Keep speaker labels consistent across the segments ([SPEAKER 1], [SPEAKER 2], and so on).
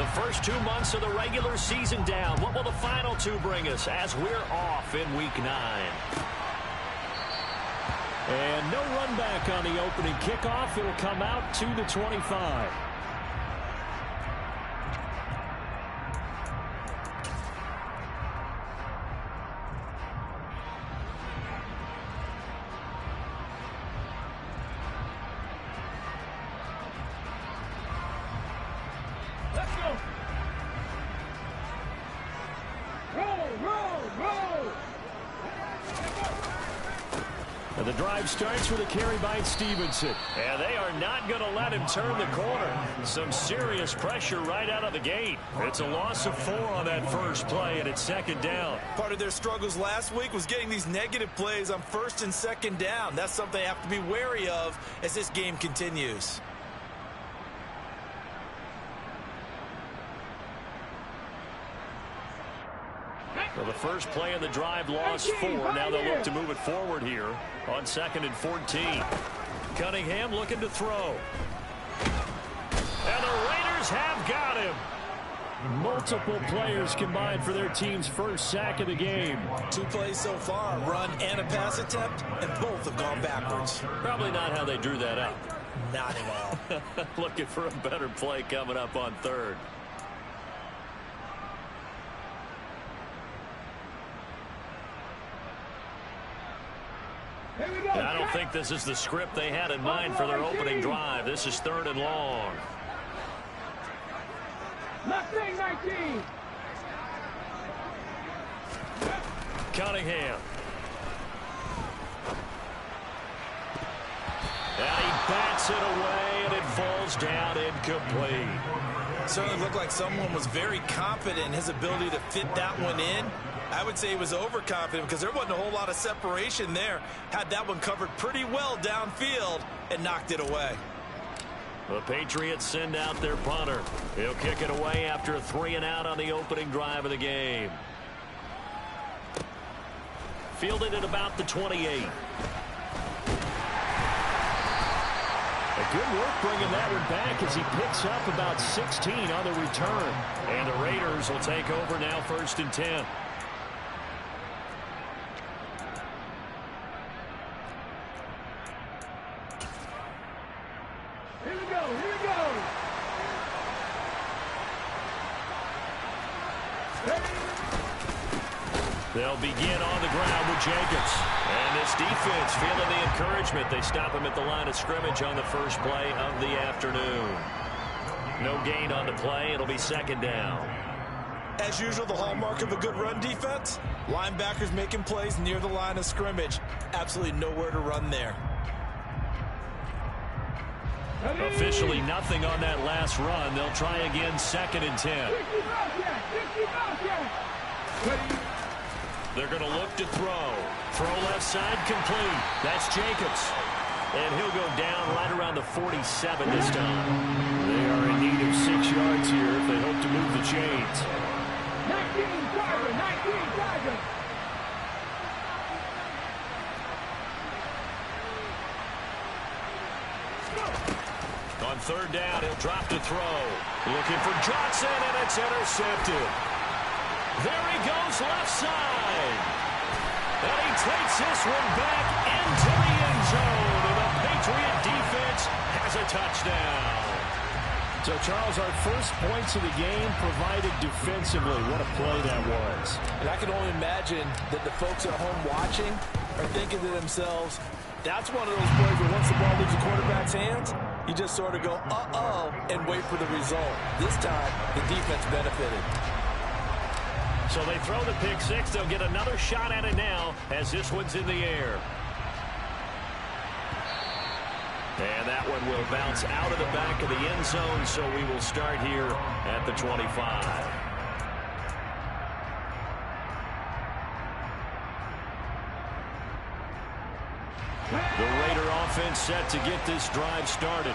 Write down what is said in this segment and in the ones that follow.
[SPEAKER 1] first 2 months of the regular season down. What will the final two bring us as we're off in Week 9? And no run back on the opening kickoff. It'll come out to the 25. And the drive starts with a carry by Stevenson. And they are not going to let him turn the corner. Some serious pressure right out of the gate. It's a loss of 4 on that first play, and it's second down.
[SPEAKER 2] Part of their struggles last week was getting these negative plays on first and second down. That's something they have to be wary of as this game continues.
[SPEAKER 1] Well, the first play of the drive lost 4. Now they'll look to move it forward here on 2nd and 14. Cunningham looking to throw. And the Raiders have got him. Multiple players combined for their team's first sack of the game.
[SPEAKER 2] 2 plays so far, run and a pass attempt, and both have gone backwards.
[SPEAKER 1] Probably not how they drew that up.
[SPEAKER 2] Not at all.
[SPEAKER 1] Looking for a better play coming up on 3rd. And I don't think this is the script they had in mind for their opening drive. This is 3rd and long.
[SPEAKER 3] Left wing 19.
[SPEAKER 1] Cunningham. And he bats it away, and it falls down incomplete.
[SPEAKER 2] Certainly looked like someone was very confident in his ability to fit that one in. I would say he was overconfident because there wasn't a whole lot of separation there. Had that one covered pretty well downfield and knocked it away.
[SPEAKER 1] The Patriots send out their punter. He'll kick it away after a 3-and-out on the opening drive of the game. Fielded at about the 28. Good work bringing that one back as he picks up about 16 on the return. And the Raiders will take over now 1st and 10.
[SPEAKER 3] Here we go, here we go.
[SPEAKER 1] They'll begin on the ground with Jacobs. And this defense feeling the encouragement. They stop him at the line of scrimmage on the first play of the afternoon. No gain on the play. It'll be 2nd down.
[SPEAKER 2] As usual, the hallmark of a good run defense, linebackers making plays near the line of scrimmage. Absolutely nowhere to run there.
[SPEAKER 1] Officially nothing on that last run. They'll try again 2nd and 10. They're going to look to throw. Throw left side complete. That's Jacobs. And he'll go down right around the 47 this time. They are in need of 6 yards here if they hope to move the chains.
[SPEAKER 3] 19 Tiger.
[SPEAKER 1] On 3rd down, he'll drop to throw. Looking for Johnson, and it's intercepted. There he goes left side. And he takes this one back into the end zone. And the Patriot defense has a touchdown. So, Charles, our first points of the game provided defensively. What a play that was.
[SPEAKER 2] And I can only imagine that the folks at home watching are thinking to themselves, that's one of those plays where once the ball leaves the quarterback's hands, you just sort of go, uh-oh, and wait for the result. This time, the defense benefited.
[SPEAKER 1] So they throw the pick 6. They'll get another shot at it now as this one's in the air. And that one will bounce out of the back of the end zone, so we will start here at the 25. The Raider offense set to get this drive started.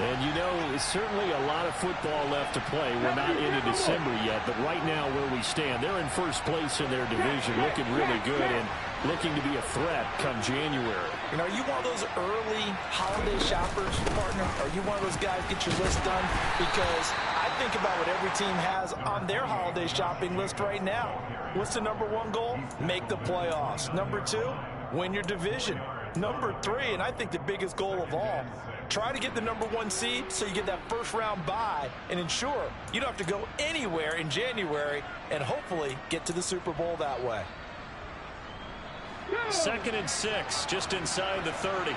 [SPEAKER 1] And you know, it's certainly a lot of football left to play. We're not into December yet, but right now where we stand, they're in first place in their division, looking really good and looking to be a threat come January.
[SPEAKER 2] You know, are you one of those early holiday shoppers, partner? Are you one of those guys get your list done? Because I think about what every team has on their holiday shopping list right now. What's the number one goal? Make the playoffs. Number two, win your division. Number three, and I think the biggest goal of all, try to get the number one seed so you get that first round bye and ensure you don't have to go anywhere in January and hopefully get to the Super Bowl that way.
[SPEAKER 1] 2nd and 6, just inside the 30.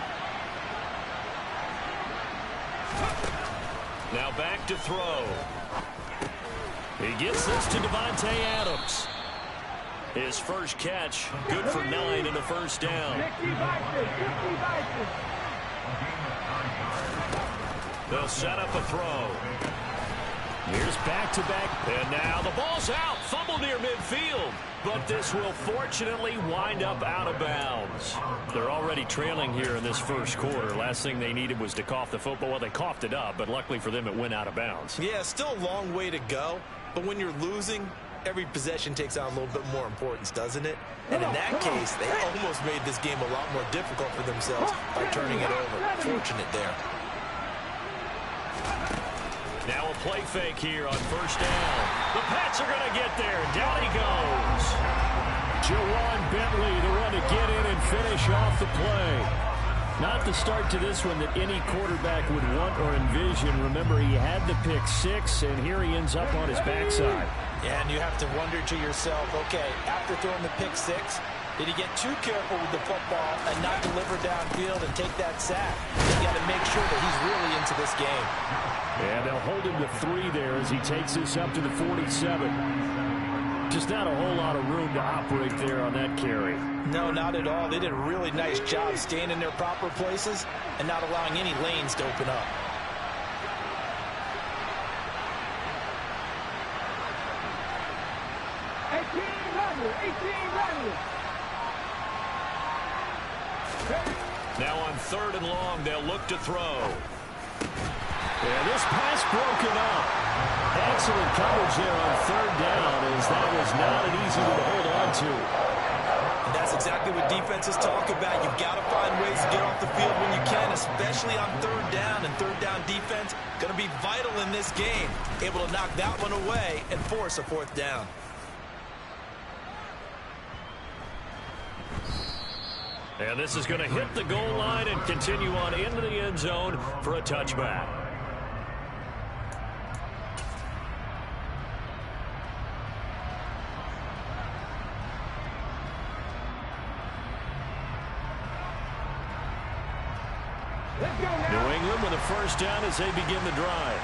[SPEAKER 1] Now back to throw. He gets this to Devontae Adams. His first catch, good for 9 in the first down. They'll set up a throw. Here's back-to-back. And now the ball's out. Fumble near midfield. But this will fortunately wind up out of bounds. They're already trailing here in this first quarter. Last thing they needed was to cough the football. Well, they coughed it up, but luckily for them, it went out of bounds.
[SPEAKER 2] Yeah, still a long way to go. But when you're losing, every possession takes on a little bit more importance, doesn't it? And in that case, they almost made this game a lot more difficult for themselves by turning it over. Fortunate there.
[SPEAKER 1] Now a play fake here on first down. The Pats are going to get there. Down he goes. Jawan Bentley, the run to get in and finish off the play. Not the start to this one that any quarterback would want or envision. Remember, he had the pick 6, and here he ends up on his backside.
[SPEAKER 2] Yeah, and you have to wonder to yourself, okay, after throwing the pick 6, did he get too careful with the football and not deliver downfield and take that sack? You got to make sure that he's really into this game.
[SPEAKER 1] And they'll hold him to 3 there as he takes this up to the 47. Just not a whole lot of room to operate there on that carry.
[SPEAKER 2] No, not at all. They did a really nice job staying in their proper places and not allowing any lanes to open up.
[SPEAKER 1] Now on 3rd and long, they'll look to throw. Yeah, this pass broken up. Excellent coverage there on 3rd down, as that was not an easy one to hold on to.
[SPEAKER 2] And that's exactly what defenses talk about. You've got to find ways to get off the field when you can, especially on 3rd down. And 3rd down defense going to be vital in this game. Able to knock that one away and force a 4th down.
[SPEAKER 1] And this is going to hit the goal line and continue on into the end zone for a touchback. New England with a first down as they begin the drive.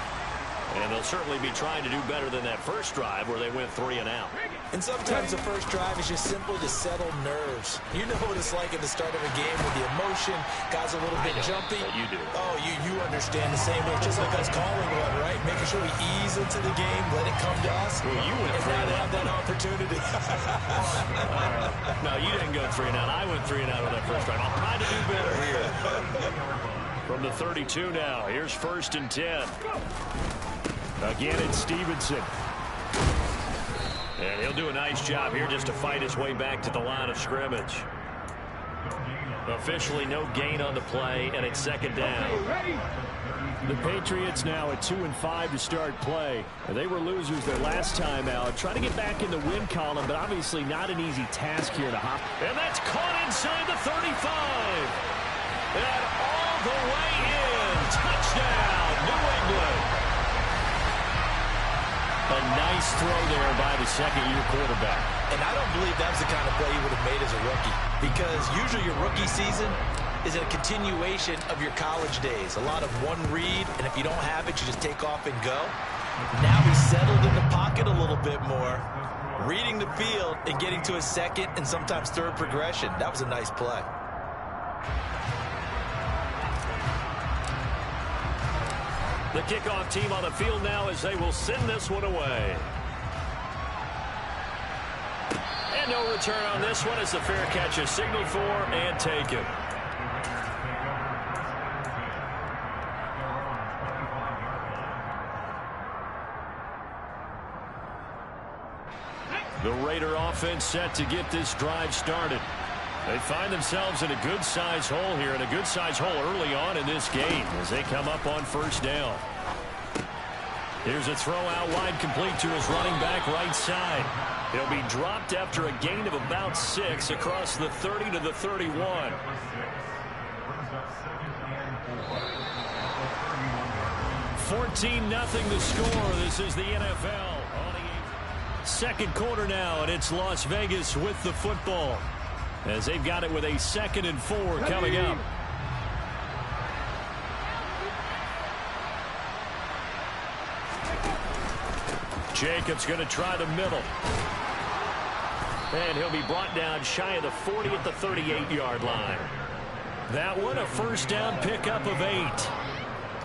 [SPEAKER 1] And they'll certainly be trying to do better than that first drive where they went 3 and out.
[SPEAKER 2] And sometimes the first drive is just simply to settle nerves. You know what it's like at the start of a game with the emotion, guys a little bit jumpy.
[SPEAKER 1] You do.
[SPEAKER 2] Oh, you understand the same way. Just like us calling one, right? Making sure we ease into the game, let it come to us.
[SPEAKER 1] Well, you went
[SPEAKER 2] and not have that opportunity.
[SPEAKER 1] No, you didn't go 3 and out. I went 3 and out on that first drive. I'll try to do better here. From the 32 now, here's 1st and 10. Again, it's Stevenson. And he'll do a nice job here just to fight his way back to the line of scrimmage. Officially no gain on the play, and it's 2nd down. The Patriots now at 2-5 to start play. They were losers their last time out. Trying to get back in the win column, but obviously not an easy task here to hop. And that's caught inside the 35. And all the way in. Touchdown, New England. A nice throw there by the second-year quarterback.
[SPEAKER 2] And I don't believe that was the kind of play he would have made as a rookie. Because usually your rookie season is a continuation of your college days. A lot of one read, and if you don't have it, you just take off and go. Now he's settled in the pocket a little bit more, reading the field and getting to his second and sometimes third progression. That was a nice play.
[SPEAKER 1] The kickoff team on the field now as they will send this one away. And no return on this one as the fair catch is signaled for and taken. Raider offense set to get this drive started. They find themselves in a good-sized hole here, and a good-sized hole early on in this game as they come up on first down. Here's a throw out wide, complete to his running back right side. He'll be dropped after a gain of about 6 across the 30 to the 31. 14-0 the score. This is the NFL. Second quarter now, and it's Las Vegas with the football as they've got it with a 2nd and 4 coming up. Jacobs going to try the middle. And he'll be brought down shy of the 40 at the 38-yard line. That one a first down pickup of 8.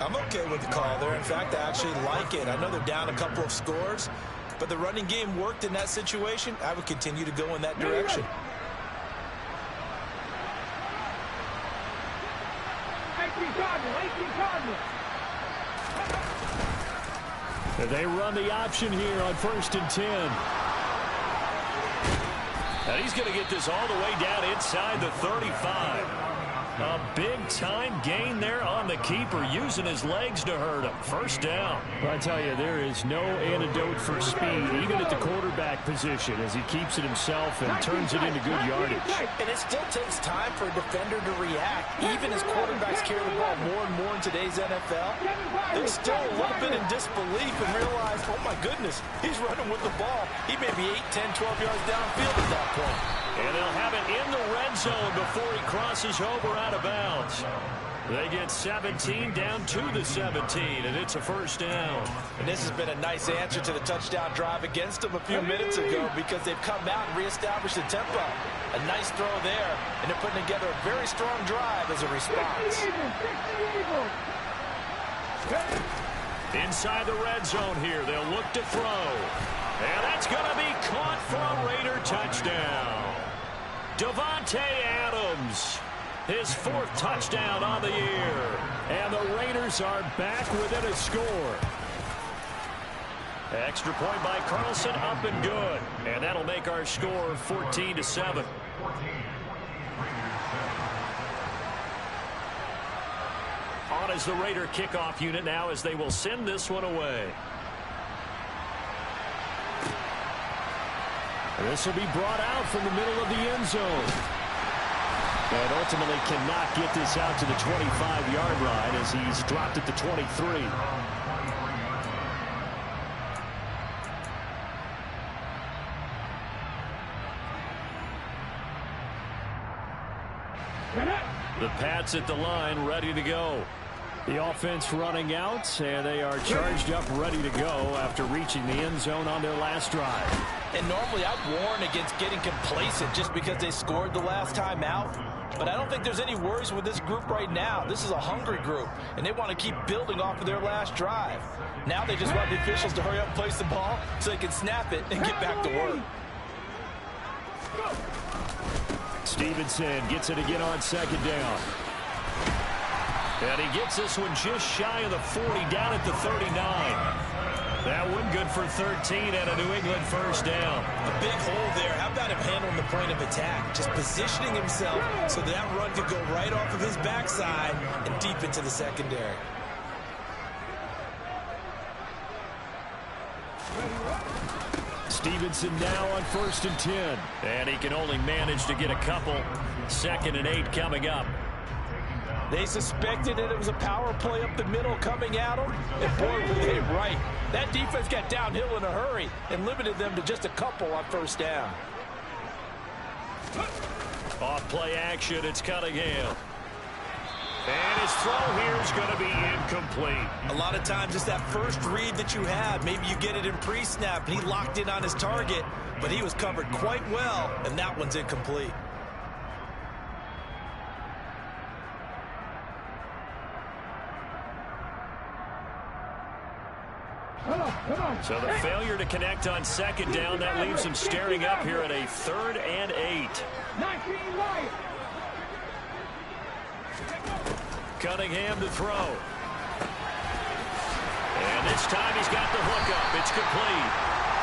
[SPEAKER 2] I'm okay with the call there. In fact, I actually like it. I know they're down a couple of scores, but the running game worked in that situation. I would continue to go in that direction.
[SPEAKER 3] 18 Cardinals.
[SPEAKER 1] They run the option here on 1st and 10. And he's going to get this all the way down inside the 35. A big-time gain there on the keeper, using his legs to hurt him. First down. Well, I tell you, there is no antidote for speed, even at the quarterback position, as he keeps it himself and turns it into good yardage.
[SPEAKER 2] And it still takes time for a defender to react. Even as quarterbacks carry the ball more and more in today's NFL, they're still a little bit in disbelief and realize, oh, my goodness, he's running with the ball. He may be 8, 10, 12 yards downfield at that point.
[SPEAKER 1] And they'll have it in the red zone before he crosses over out of bounds. They get 17 down to the 17, and it's a first down.
[SPEAKER 2] And this has been a nice answer to the touchdown drive against them a few minutes ago because they've come out and reestablished the tempo. A nice throw there, and they're putting together a very strong drive as a response.
[SPEAKER 1] Inside the red zone here, they'll look to throw. And that's going to be caught for a Raider touchdown. Davante Adams, his 4th touchdown on the year. And the Raiders are back within a score. Extra point by Carlson, up and good. And that'll make our score 14-7. On is the Raider kickoff unit now as they will send this one away. This will be brought out from the middle of the end zone. And ultimately cannot get this out to the 25-yard line as he's dropped at the 23. The Pats at the line, ready to go. The offense running out, and they are charged up, ready to go after reaching the end zone on their last drive.
[SPEAKER 2] And normally I'd warn against getting complacent just because they scored the last time out. But I don't think there's any worries with this group right now. This is a hungry group, and they want to keep building off of their last drive. Now they just want the officials to hurry up and place the ball so they can snap it and get back to work.
[SPEAKER 1] Stevenson gets it again on 2nd down. And he gets this one just shy of the 40, down at the 39. That one good for 13 and a New England first down.
[SPEAKER 2] A big hole there. How about him handling the point of attack? Just positioning himself so that run could go right off of his backside and deep into the secondary.
[SPEAKER 1] Stevenson now on 1st and 10. And he can only manage to get a couple. 2nd and 8 coming up.
[SPEAKER 2] They suspected that it was a power play up the middle coming at them, and boy, were they right. That defense got downhill in a hurry and limited them to just a couple on first down.
[SPEAKER 1] Off play action, it's Cunningham. And his throw here is going to be incomplete.
[SPEAKER 2] A lot of times it's that first read that you have. Maybe you get it in pre-snap, and he locked in on his target, but he was covered quite well, and that one's incomplete.
[SPEAKER 1] So the failure to connect on 2nd down, that leaves him staring up here at a 3rd and 8. Cunningham to throw. And this time he's got the hook up. It's complete.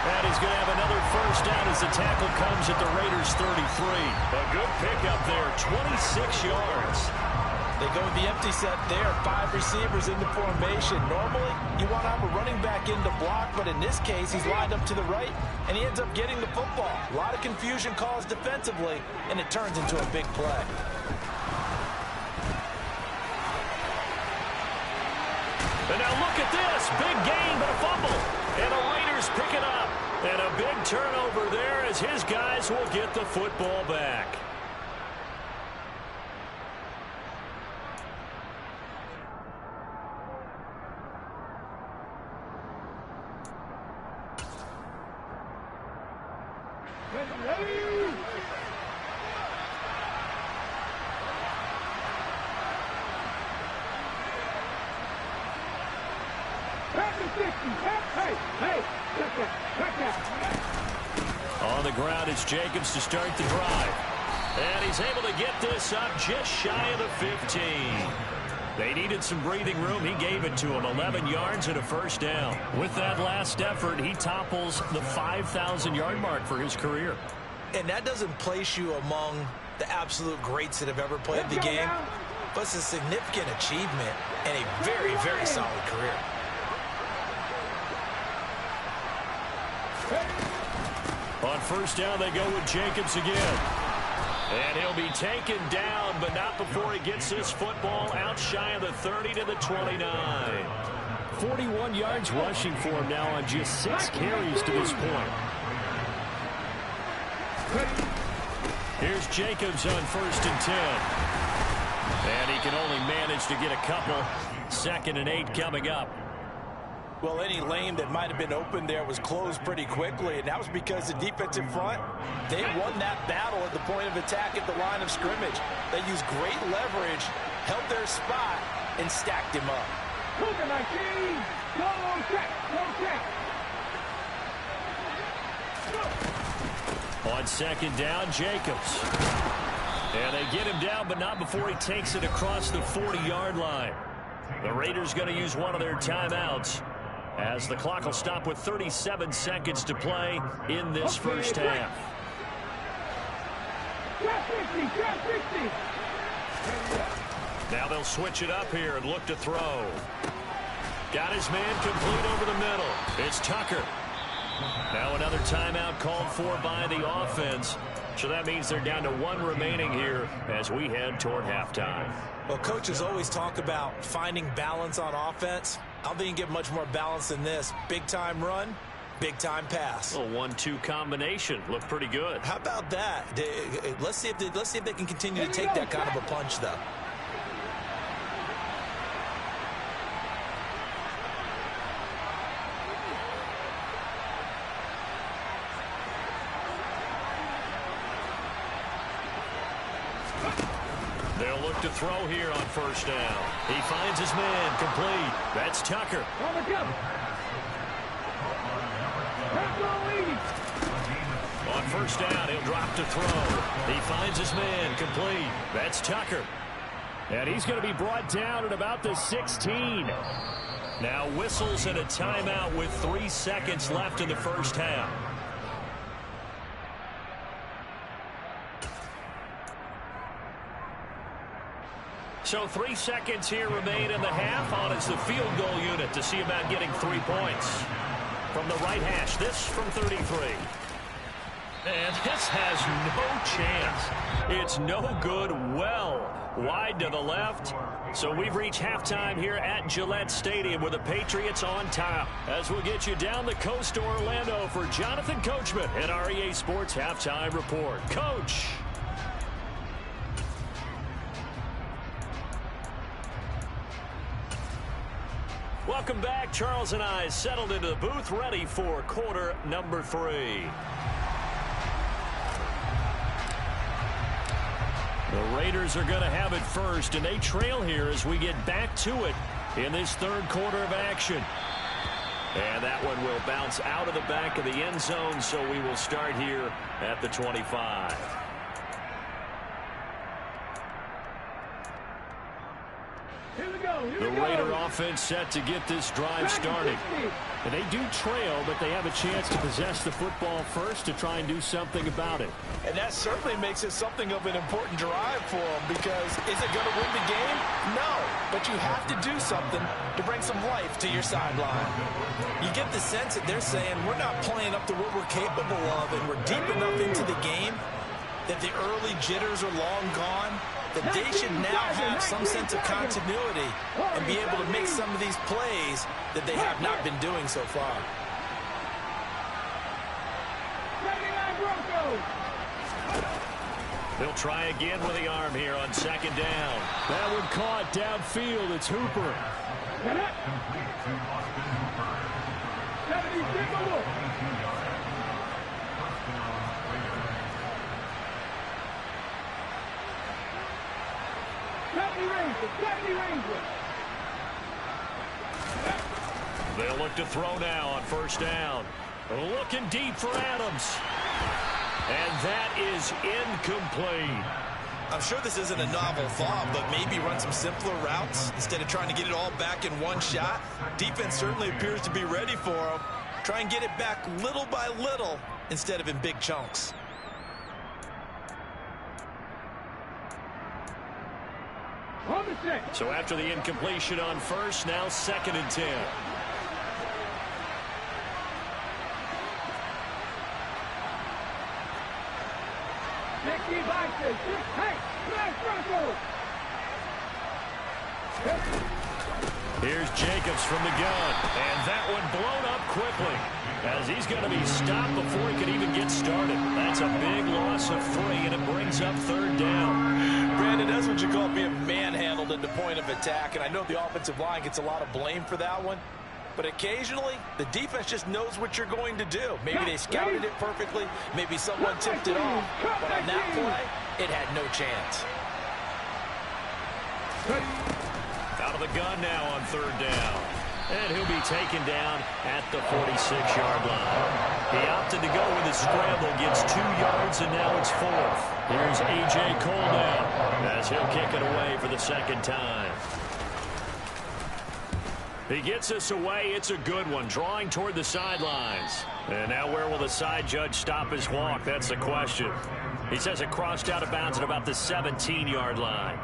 [SPEAKER 1] And he's going to have another first down as the tackle comes at the Raiders' 33. A good pickup there, 26 yards.
[SPEAKER 2] They go with the empty set there, 5 receivers into formation. Normally, you want to have a running back in to block, but in this case, he's lined up to the right, and he ends up getting the football. A lot of confusion caused defensively, and it turns into a big play.
[SPEAKER 1] And now look at this. Big gain, but a fumble. And the Raiders pick it up. And a big turnover there as his guys will get the football back. On the ground, it's Jacobs to start the drive. And he's able to get this up just shy of the 15. They needed some breathing room. He gave it to him. 11 yards and a first down. With that last effort, he topples the 5,000-yard mark for his career.
[SPEAKER 2] And that doesn't place you among the absolute greats that have ever played the game, but it's a significant achievement and a very, very solid career.
[SPEAKER 1] On first down, they go with Jacobs again. And he'll be taken down, but not before he gets this football out shy of the 30 to the 29. 41 yards rushing for him now on just 6 carries to this point. Here's Jacobs on 1st and 10. And he can only manage to get a couple. 2nd and 8 coming up.
[SPEAKER 2] Well, any lane that might have been open there was closed pretty quickly, and that was because the defensive front, they won that battle at the point of attack at the line of scrimmage. They used great leverage, held their spot, and stacked him up.
[SPEAKER 1] On 2nd down, Jacobs. And they get him down, but not before he takes it across the 40-yard line. The Raiders going to use one of their timeouts, as the clock will stop with 37 seconds to play in this first half. Now they'll switch it up here and look to throw. Got his man complete over the middle. It's Tucker. Now another timeout called for by the offense. So that means they're down to 1 remaining here as we head toward halftime.
[SPEAKER 2] Well, coaches always talk about finding balance on offense. I don't think you can get much more balance than this. Big-time run, big-time pass.
[SPEAKER 1] A 1-2 combination. Looked pretty good.
[SPEAKER 2] How about that? Let's see if they can continue to take that kind of a punch, though.
[SPEAKER 1] They'll look to throw here on first down. He finds his man complete. That's Tucker. On first down, he'll drop to throw. He finds his man complete. That's Tucker. And he's going to be brought down at about the 16. Now whistles and a timeout with 3 seconds left in the first half. So 3 seconds here remain in the half. On is the field goal unit to see about getting 3 points. From the right hash, this from 33. And this has no chance. It's no good. Well wide to the left. So we've reached halftime here at Gillette Stadium with the Patriots on top. As we'll get you down the coast to Orlando for Jonathan Coachman and our EA Sports Halftime Report. Coach. Welcome back. Charles and I settled into the booth, ready for quarter number 3. The Raiders are going to have it first, and they trail here as we get back to it in this third quarter of action. And that one will bounce out of the back of the end zone, so we will start here at the 25.
[SPEAKER 3] Here we go.
[SPEAKER 1] The Raider offense set to get this drive started.
[SPEAKER 4] And they do trail, but they have a chance to possess the football first to try and do something about it.
[SPEAKER 2] And that certainly makes it something of an important drive for them, because is it going to win the game? No, but you have to do something to bring some life to your sideline. You get the sense that they're saying we're not playing up to what we're capable of, and we're deep enough into the game that the early jitters are long gone, that they should now have some sense of continuity and be able to make some of these plays that they have not been doing so far.
[SPEAKER 1] They'll try again with the arm here on second down.
[SPEAKER 4] That one caught downfield. It's Hooper.
[SPEAKER 1] They'll look to throw now on first down. Looking deep for Adams. And that is incomplete.
[SPEAKER 2] I'm sure this isn't a novel thought, but maybe run some simpler routes instead of trying to get it all back in one shot. Defense certainly appears to be ready for them. Try and get it back little by little instead of in big chunks.
[SPEAKER 1] So after the incompletion on first, now 2nd and 10. Here's Jacobs from the gun, and that one blown up quickly, as he's going to be stopped before he can even get started. That's a big loss of 3, and it brings up 3rd down.
[SPEAKER 2] Brandon, that's what you call being manhandled at the point of attack, and I know the offensive line gets a lot of blame for that one, but occasionally the defense just knows what you're going to do. Maybe they scouted it perfectly, maybe someone tipped it off, but on that play, it had no chance.
[SPEAKER 1] Out of the gun now on 3rd down. And he'll be taken down at the 46-yard line. He opted to go with his scramble, gets 2 yards, and now it's 4th. Here's A.J. Cole now, as he'll kick it away for the 2nd time. He gets us away. It's a good one, drawing toward the sidelines. And now where will the side judge stop his walk? That's the question. He says it crossed out of bounds at about the 17-yard line.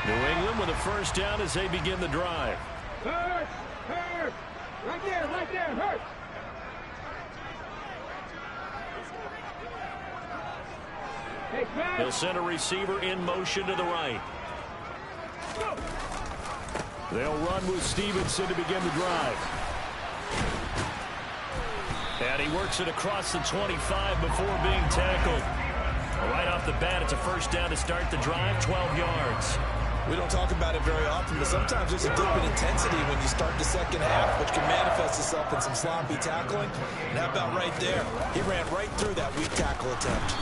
[SPEAKER 1] New England with a first down as they begin the drive.
[SPEAKER 3] Hurts! Hurts! Right there, Hurts!
[SPEAKER 1] They'll send a receiver in motion to the right.
[SPEAKER 4] They'll run with Stevenson to begin the drive.
[SPEAKER 1] And he works it across the 25 before being tackled. Right off the bat, it's a first down to start the drive, 12 yards.
[SPEAKER 2] We don't talk about it very often, but sometimes there's a dip in intensity when you start the second half, which can manifest itself in some sloppy tackling. And how about right there? He ran right through that weak tackle attempt.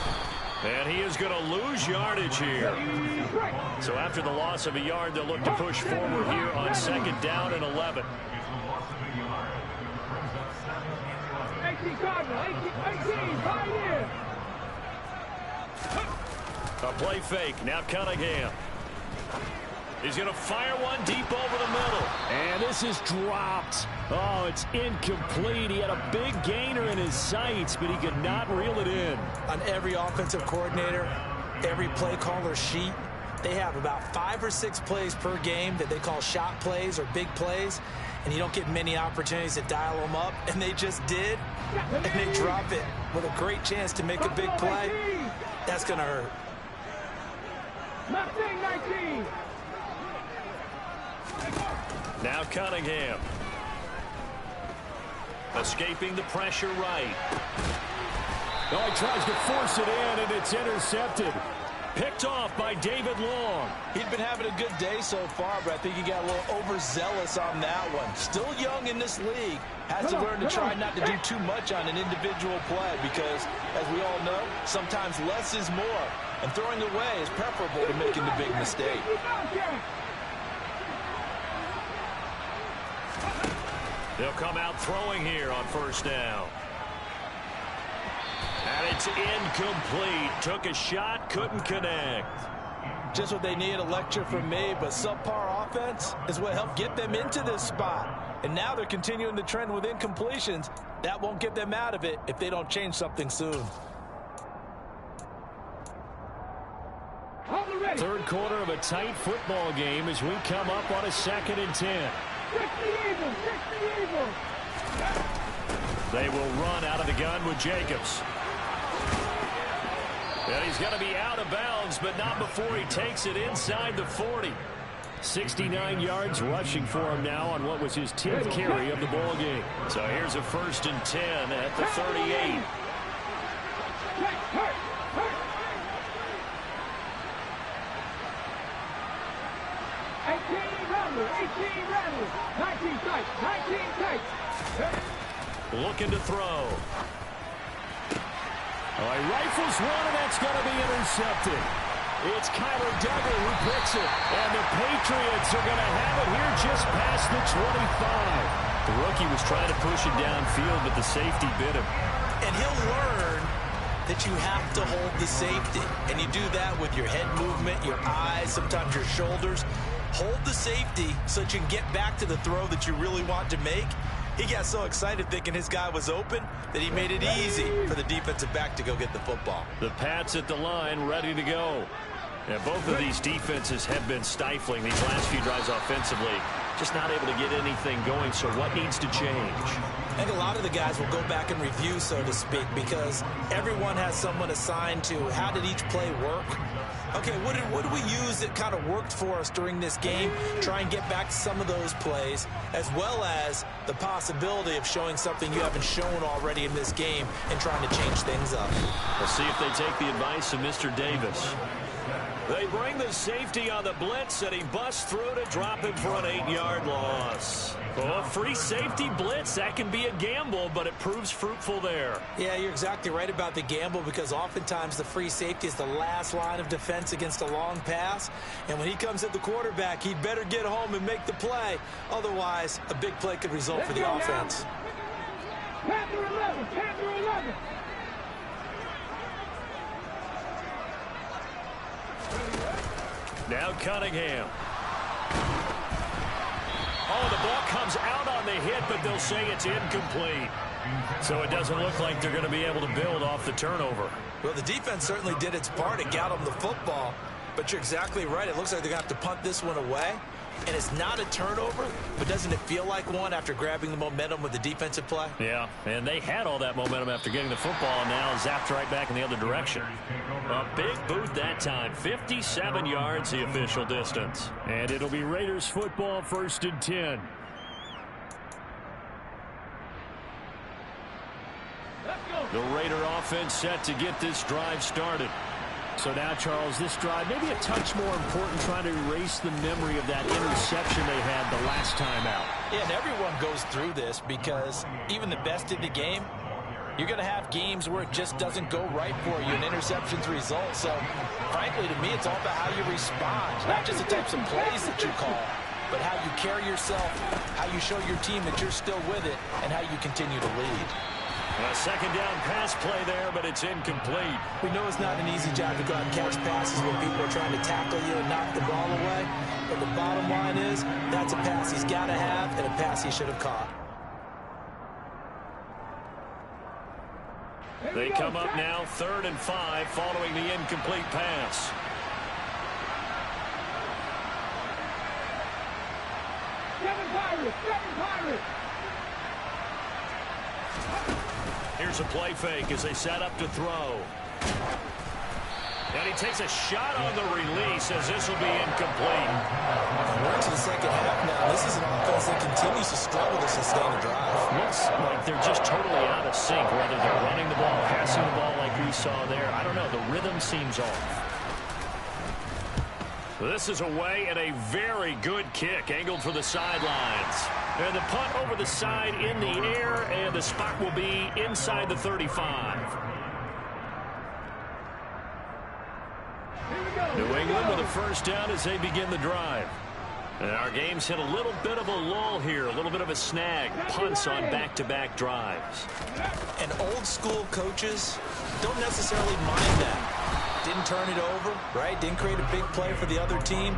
[SPEAKER 1] And he is going to lose yardage here. So after the loss of a yard, they'll look to push forward here on 2nd down and 11.
[SPEAKER 3] 18 Cardinal, 18, right here.
[SPEAKER 1] A play fake, now Cunningham. He's going to fire one deep over the middle.
[SPEAKER 4] And this is dropped. Oh, it's incomplete. He had a big gainer in his sights, but he could not reel it in.
[SPEAKER 2] On every offensive coordinator, every play caller sheet, they have about 5 or 6 plays per game that they call shot plays or big plays, and you don't get many opportunities to dial them up, and they just did, and they drop it with a great chance to make a big play. That's going to hurt.
[SPEAKER 3] 19.
[SPEAKER 1] Now Cunningham. Escaping the pressure right.
[SPEAKER 4] Oh, he tries to force it in, and it's intercepted.
[SPEAKER 1] Picked off by David Long.
[SPEAKER 2] He'd been having a good day so far, but I think he got a little overzealous on that one. Still young in this league. Has to learn to try not to do too much on an individual play because, as we all know, sometimes less is more. And throwing away is preferable to making the big mistake.
[SPEAKER 1] They'll come out throwing here on first down. And it's incomplete. Took a shot, couldn't connect.
[SPEAKER 2] Just what they need, a lecture from me, but subpar offense is what helped get them into this spot. And now they're continuing the trend with incompletions. That won't get them out of it if they don't change something soon.
[SPEAKER 4] Third quarter of a tight football game as we come up on a 2nd and 10.
[SPEAKER 1] They will run out of the gun with Jacobs. And he's going to be out of bounds, but not before he takes it inside the 40.
[SPEAKER 4] 69 yards rushing for him now on what was his 10th carry of the ball game.
[SPEAKER 1] So here's a 1st and 10 at the 38. Looking to throw.
[SPEAKER 4] Oh, he rifles one, and that's going to be intercepted. It's Kyler Duggar who picks it. And the Patriots are going to have it here just past the 25.
[SPEAKER 1] The rookie was trying to push it downfield, but the safety bit him.
[SPEAKER 2] And he'll learn that you have to hold the safety. And you do that with your head movement, your eyes, sometimes your shoulders. Hold the safety so that you can get back to the throw that you really want to make. He got so excited thinking his guy was open that he made it easy for the defensive back to go get the football.
[SPEAKER 1] The Pats at the line, ready to go. Yeah, both of these defenses have been stifling these last few drives offensively. Just not able to get anything going, so what needs to change?
[SPEAKER 2] I think a lot of the guys will go back and review, so to speak, because everyone has someone assigned to how did each play work. Okay, what did we use that kind of worked for us during this game? Try and get back to some of those plays, as well as the possibility of showing something you haven't shown already in this game and trying to change things up.
[SPEAKER 1] We'll see if they take the advice of Mr. Davis. They bring the safety on the blitz, and he busts through to drop him for an 8-yard loss. Oh, free safety blitz, that can be a gamble, but it proves fruitful there.
[SPEAKER 2] Yeah, you're exactly right about the gamble, because oftentimes the free safety is the last line of defense against a long pass. And when he comes at the quarterback, he'd better get home and make the play. Otherwise, a big play could result for the offense.
[SPEAKER 3] Panther 11, Panther 11.
[SPEAKER 1] Now Cunningham. Oh, the ball comes out on the hit, but they'll say it's incomplete. So it doesn't look like they're going to be able to build off the turnover.
[SPEAKER 2] Well, the defense certainly did its part. It got them the football. But you're exactly right. It looks like they're going to have to punt this one away. And it's not a turnover, but doesn't it feel like one after grabbing the momentum with the defensive play?
[SPEAKER 1] Yeah, and they had all that momentum after getting the football, and now zapped right back in the other direction. A big boot that time. 57 yards, the official distance.
[SPEAKER 4] And it'll be Raiders football, 1st and 10.
[SPEAKER 1] The Raider offense set to get this drive started.
[SPEAKER 4] So now, Charles, this drive maybe a touch more important, trying to erase the memory of that interception they had the last time out.
[SPEAKER 2] Yeah, and everyone goes through this, because even the best in the game, you're going to have games where it just doesn't go right for you and interceptions result. So, frankly, to me, it's all about how you respond, not just the types of plays that you call, but how you carry yourself, how you show your team that you're still with it, and how you continue to lead.
[SPEAKER 1] A second down pass play there, but it's incomplete.
[SPEAKER 2] We know it's not an easy job to go out and catch passes when people are trying to tackle you and knock the ball away. But the bottom line is, that's a pass he's got to have and a pass he should have caught.
[SPEAKER 1] They come up now 3rd and 5 following the incomplete pass.
[SPEAKER 3] Seven Pirates.
[SPEAKER 1] Here's a play fake as they set up to throw. And he takes a shot on the release as this will be incomplete.
[SPEAKER 2] We're into the second half now. This is an offense that continues to struggle to sustain a drive.
[SPEAKER 1] Looks like they're just totally out of sync, whether they're running the ball, passing the ball like we saw there. I don't know. The rhythm seems off. This is away and a very good kick, angled for the sidelines. And the punt over the side in the air, and the spot will be inside the 35. New England with a first down as they begin the drive. And our game's hit a little bit of a lull here, a little bit of a snag. Punts on back-to-back drives.
[SPEAKER 2] And old-school coaches don't necessarily mind that. Didn't turn it over, right? Didn't create a big play for the other team.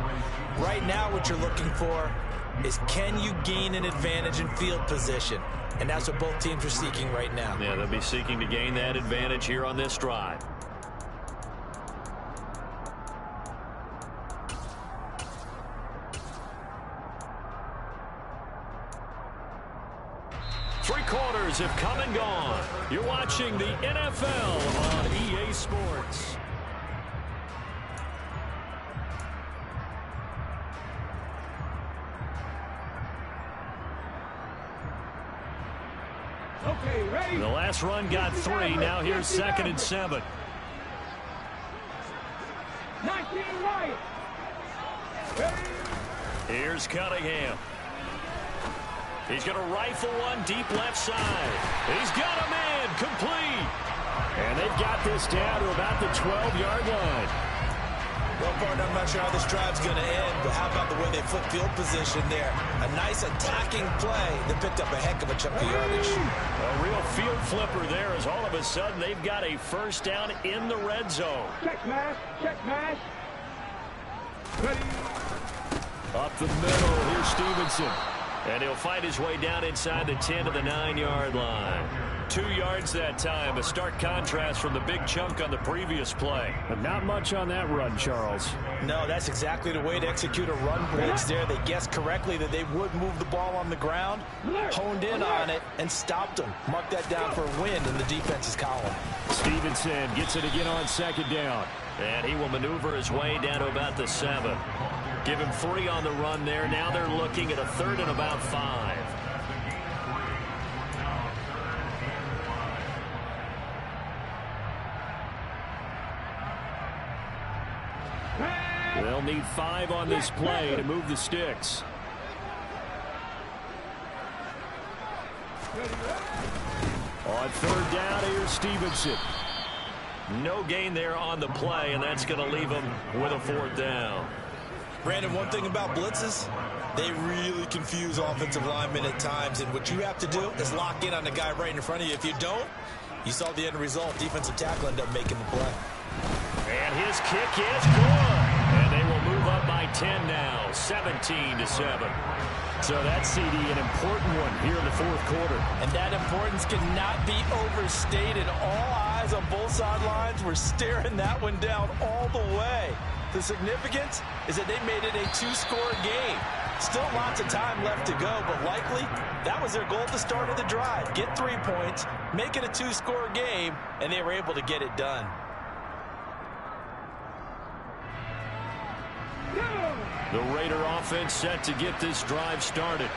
[SPEAKER 2] Right now what you're looking for is, can you gain an advantage in field position? And that's what both teams are seeking right now.
[SPEAKER 1] Yeah, they'll be seeking to gain that advantage here on this drive. Three quarters have come and gone. You're watching the NFL on EA Sports.
[SPEAKER 3] Okay, ready?
[SPEAKER 1] The last run got 3. Now here's 2nd and 7.
[SPEAKER 3] 19 right. Ready?
[SPEAKER 1] Here's Cunningham. He's going to rifle one deep left side. He's got him in. Complete.
[SPEAKER 4] And they've got this down to about the 12-yard line.
[SPEAKER 2] Well, partner, I'm not sure how this drive's going to end, but how about the way they flip field position there? A nice attacking play that picked up a heck of a chunk of yardage.
[SPEAKER 1] A real field flipper there, as all of a sudden they've got a first down in the red zone.
[SPEAKER 3] Check mash. Check mash. Ready?
[SPEAKER 1] Up the middle, here's Stevenson. And he'll fight his way down inside the 10 to the 9-yard line. 2 yards that time, a stark contrast from the big chunk on the previous play.
[SPEAKER 4] But not much on that run, Charles.
[SPEAKER 2] No, that's exactly the way to execute a run blitz there. They guessed correctly that they would move the ball on the ground, honed in on it, and stopped them. Mark that down for a win in the defense's column.
[SPEAKER 4] Stevenson gets it again on 2nd down.
[SPEAKER 1] And he will maneuver his way down to about the 7. Give him 3 on the run there. Now they're looking at a 3rd and about 5.
[SPEAKER 4] They'll need 5 on this play to move the sticks. On 3rd down, here's Stevenson.
[SPEAKER 1] No gain there on the play, and that's going to leave him with a 4th down.
[SPEAKER 2] Brandon, one thing about blitzes, they really confuse offensive linemen at times, and what you have to do is lock in on the guy right in front of you. If you don't, you saw the end result. Defensive tackle ended up making the play.
[SPEAKER 1] And his kick is good. And they will move up by 10 now, 17-7.
[SPEAKER 4] So that's, CD, an important one here in the 4th quarter.
[SPEAKER 2] And that importance cannot be overstated. All eyes on both sidelines were staring that one down all the way. The significance is that they made it a 2-score game. Still lots of time left to go, but likely that was their goal at the start of the drive. Get 3 points, make it a 2-score game, and they were able to get it done.
[SPEAKER 1] The Raider offense set to get this drive started.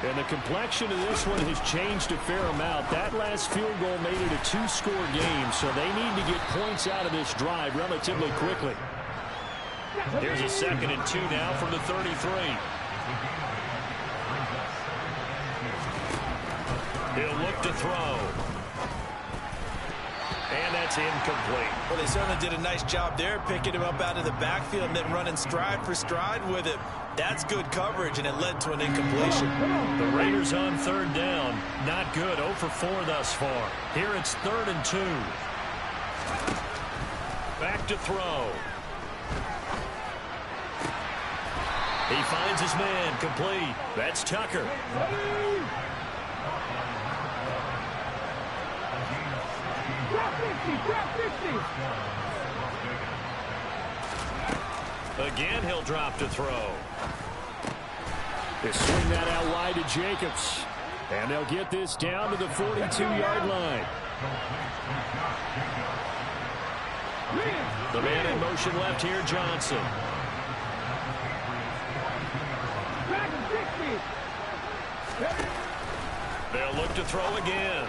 [SPEAKER 4] And the complexion of this one has changed a fair amount. That last field goal made it a 2-score game, so they need to get points out of this drive relatively quickly.
[SPEAKER 1] Here's a 2nd and 2 now from the 33. He'll look to throw. And that's incomplete.
[SPEAKER 2] Well, they certainly did a nice job there, picking him up out of the backfield and then running stride for stride with him. That's good coverage, and it led to an incompletion.
[SPEAKER 1] The Raiders on 3rd down. Not good. 0 for 4 thus far. Here it's 3rd and 2. Back to throw. He finds his man. Complete. That's Tucker. Again, he'll drop to throw.
[SPEAKER 4] They swing that out wide to Jacobs. And they'll get this down to the 42-yard line.
[SPEAKER 1] The man in motion left here, Johnson. They'll look to throw again.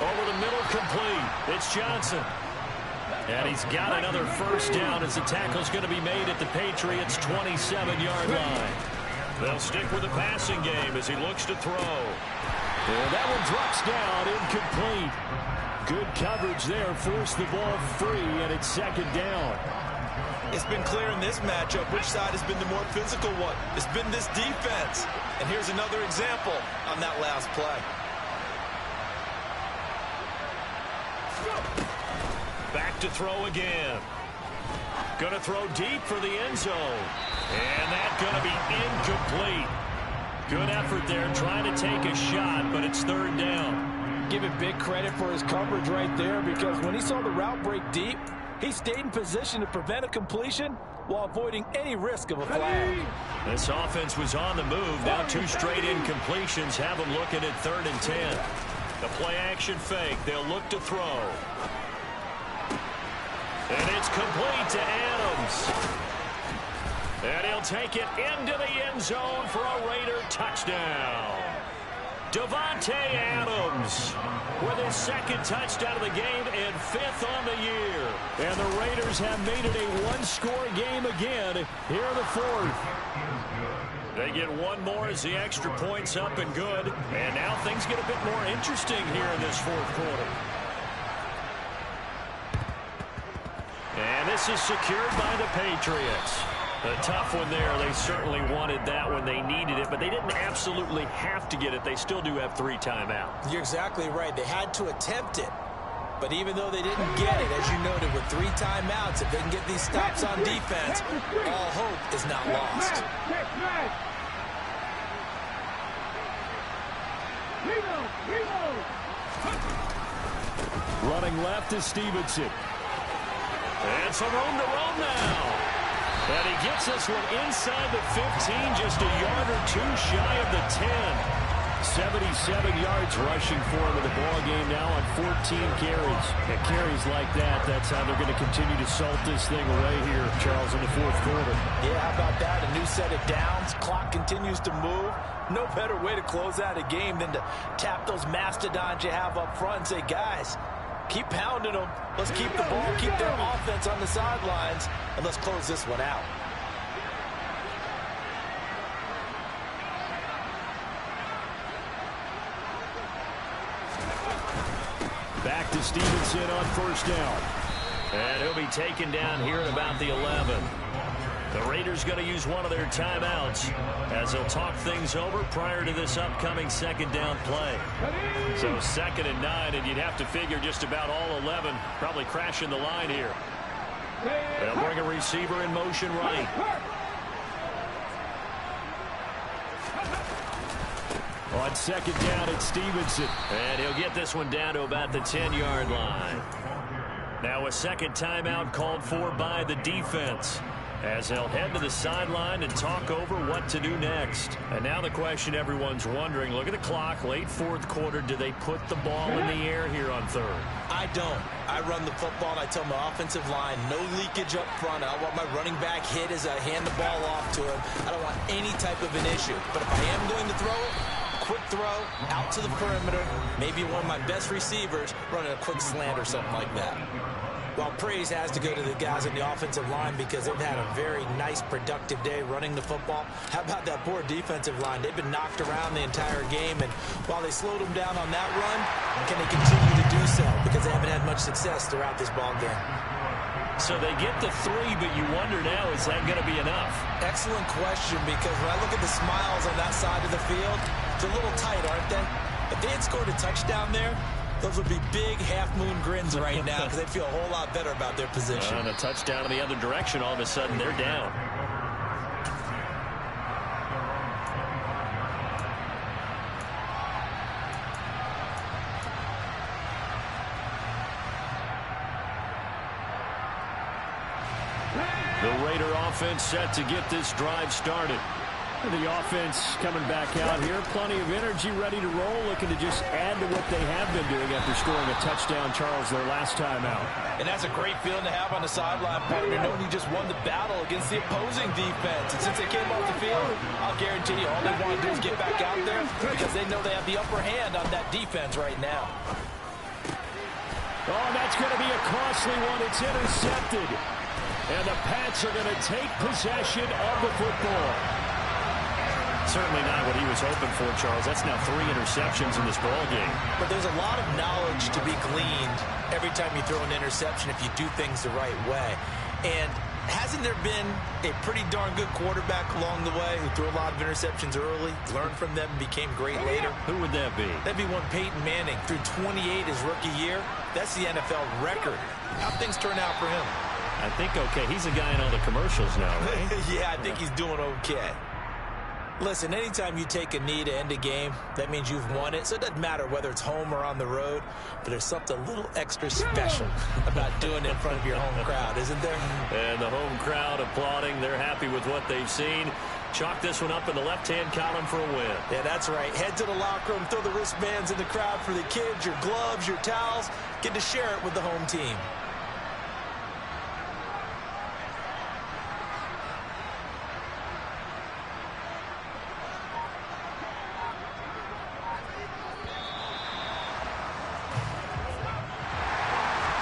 [SPEAKER 1] Over the middle, complete. It's Johnson. And he's got another first down as the tackle's going to be made at the Patriots' 27-yard line. They'll stick with the passing game as he looks to throw.
[SPEAKER 4] And that one drops down, incomplete. Good coverage there, forced the ball free, and it's 2nd down.
[SPEAKER 2] It's been clear in this matchup which side has been the more physical one. It's been this defense. And here's another example on that last play.
[SPEAKER 1] Back to throw again. Going to throw deep for the end zone. And that's going to be incomplete. Good effort there trying to take a shot, but it's third down.
[SPEAKER 2] Give him big credit for his coverage right there, because when he saw the route break deep, he stayed in position to prevent a completion while avoiding any risk of a flag.
[SPEAKER 1] This offense was on the move. Now 2 straight incompletions have them looking at 3rd and 10. The play action fake. They'll look to throw. And it's complete to Adams. And he'll take it into the end zone for a Raider touchdown. Davante Adams with his 2nd touchdown of the game and 5th on the year.
[SPEAKER 4] And the Raiders have made it a 1-score game again here in the 4th.
[SPEAKER 1] They get one more as the extra point's up and good. And now things get a bit more interesting here in this 4th quarter. And this is secured by the Patriots. A tough one there. They certainly wanted that when they needed it, but they didn't absolutely have to get it. They still do have 3 timeouts.
[SPEAKER 2] You're exactly right. They had to attempt it. But even though they didn't get it, as you noted, with 3 timeouts, if they can get these stops on defense, all hope is not lost.
[SPEAKER 4] Running left is Stevenson.
[SPEAKER 1] And some room to roam now. And he gets this one inside the 15, just a yard or 2 shy of the 10.
[SPEAKER 4] 77 yards rushing for him in the ball game now on 14 carries. And carries like that, that's how they're going to continue to salt this thing away here, Charles, in the 4th quarter.
[SPEAKER 2] Yeah, how about that? A new set of downs. Clock continues to move. No better way to close out a game than to tap those mastodons you have up front and say, guys, keep pounding them. Let's keep the ball, keep their offense on the sidelines, and let's close this one out.
[SPEAKER 4] Back to Stevenson on 1st down.
[SPEAKER 1] And he'll be taken down here at about the 11. The Raiders going to use one of their timeouts as they'll talk things over prior to this upcoming 2nd down play. So 2nd and 9, and you'd have to figure just about all 11 probably crashing the line here. They'll bring a receiver in motion right.
[SPEAKER 4] On 2nd down, it's Stevenson.
[SPEAKER 1] And he'll get this one down to about the 10-yard line. Now a 2nd timeout called for by the defense, as they'll head to the sideline and talk over what to do next. And now the question everyone's wondering, look at the clock, late 4th quarter, do they put the ball in the air here on 3rd?
[SPEAKER 2] I don't. I run the football, and I tell my offensive line, no leakage up front. I want my running back hit as I hand the ball off to him. I don't want any type of an issue. But if I am going to throw it, quick throw, out to the perimeter, maybe one of my best receivers running a quick slant or something like that. Well, praise has to go to the guys on the offensive line because they've had a very nice, productive day running the football. How about that poor defensive line? They've been knocked around the entire game, and while they slowed them down on that run, can they continue to do so? Because they haven't had much success throughout this ball game.
[SPEAKER 1] So they get the 3, but you wonder now, is that going to be enough?
[SPEAKER 2] Excellent question, because when I look at the smiles on that side of the field, they're a little tight, aren't they? If they had scored a touchdown there, those would be big half-moon grins right now because they'd feel a whole lot better about their position.
[SPEAKER 1] And a touchdown in the other direction, all of a sudden they're down. The Raider offense set to get this drive started.
[SPEAKER 4] The offense coming back out here. Plenty of energy, ready to roll, looking to just add to what they have been doing after scoring a touchdown, Charles, their last time out.
[SPEAKER 2] And that's a great feeling to have on the sideline, partner, knowing you just won the battle against the opposing defense. And since they came off the field, I'll guarantee you all they want to do is get back out there because they know they have the upper hand on that defense right now.
[SPEAKER 4] Oh, that's going to be a costly one. It's intercepted. And the Pats are going to take possession of the football.
[SPEAKER 1] Certainly not what he was hoping for, Charles. That's now 3 interceptions in this ball game.
[SPEAKER 2] But there's a lot of knowledge to be gleaned every time you throw an interception if you do things the right way. And Hasn't there been a pretty darn good quarterback along the way who threw a lot of interceptions early, learned from them, and became great later?
[SPEAKER 4] Who would that be?
[SPEAKER 2] That'd be one Peyton Manning threw 28 his rookie year. That's the NFL record. How'd things turn out for him?
[SPEAKER 4] I think okay. He's a guy in all the commercials now, right?
[SPEAKER 2] Yeah, I think he's doing okay. Listen, anytime you take a knee to end a game, that means you've won it. So it doesn't matter whether it's home or on the road, but there's something a little extra special about doing it in front of your home crowd, isn't there?
[SPEAKER 1] And the home crowd applauding. They're happy with what they've seen. Chalk this one up in the left-hand column for a win.
[SPEAKER 2] Yeah, that's right. Head to the locker room, throw the wristbands in the crowd for the kids, your gloves, your towels. Get to share it with the home team.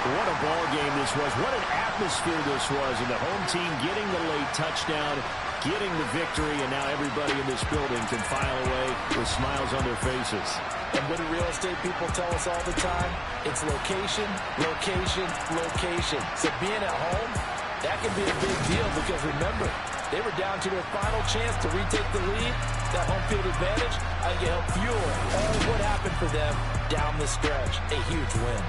[SPEAKER 4] What a ball game this was. What an atmosphere this was. And the home team getting the late touchdown, getting the victory, and now everybody in this building can file away with smiles on their faces.
[SPEAKER 2] And what do real estate people tell us all the time? It's location, location, location. So being at home, that can be a big deal because remember, they were down to their final chance to retake the lead. That home field advantage, I think it helped fuel all of what happened for them down the stretch. A huge win.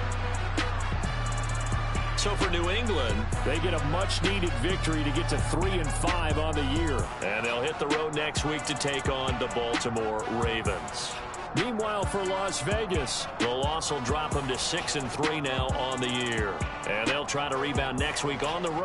[SPEAKER 1] So for New England,
[SPEAKER 4] they get a much-needed victory to get to 3-5 on the year.
[SPEAKER 1] And they'll hit the road next week to take on the Baltimore Ravens.
[SPEAKER 4] Meanwhile, for Las Vegas,
[SPEAKER 1] the loss will drop them to 6-3 now on the year. And they'll try to rebound next week on the road.